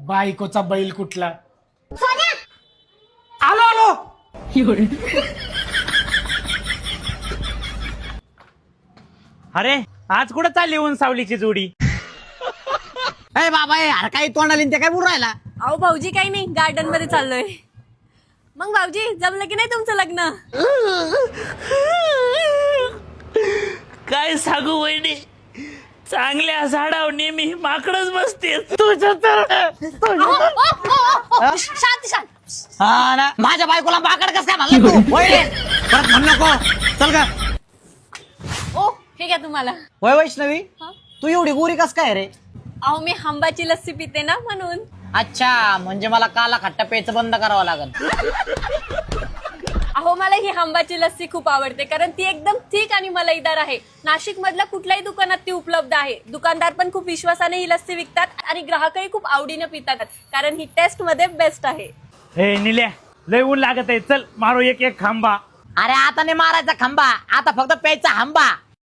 बायकोचा बैल कुठला? आलो आलो. अरे आज कुठं चालली ऊन सावलीची जोडी? अरे बाबा अरे काही तोंडाली ते काय बोल राहिला? अहो भाऊजी काही नाही, गार्डन मध्ये चाललोय. मग भाऊजी जमलं की नाही तुमचं लग्न? काय सांगू वहिनी, चांगल्या झाडावर नेहमी माकडच बसते. तुझ्या तर शांत शांत. हा ना, माझ्या बायकोला माकड कस काय म्हणलं तू? वय परत म्हण नको. चल का. ओ हे घ्या तुम्हाला. वय वैष्णवी, तू एवढी गोरी कस काय रे? अहो मी आंब्याची लस्सी पिते ना म्हणून. अच्छा, म्हणजे मला काला खट्टा प्यायचं बंद करावं लागल. अहो मला ही आंब्याची लस्सी खूप आवडते, कारण ती एकदम थिक आणि मलईदार आहे. नाशिक मधल्या कुठल्याही दुकानात ती उपलब्ध आहे. दुकानदार पण खूप विश्वासाने ही लस्सी विकतात आणि ग्राहकही खूप आवडीने पितात, कारण ही टेस्ट मध्ये बेस्ट आहे. हे निल्या, लय ऊन लागत आहे, चल मारू एक एक खांबा. अरे आता नाही मारायचा खांबा, आता फक्त प्यायचा हांबा.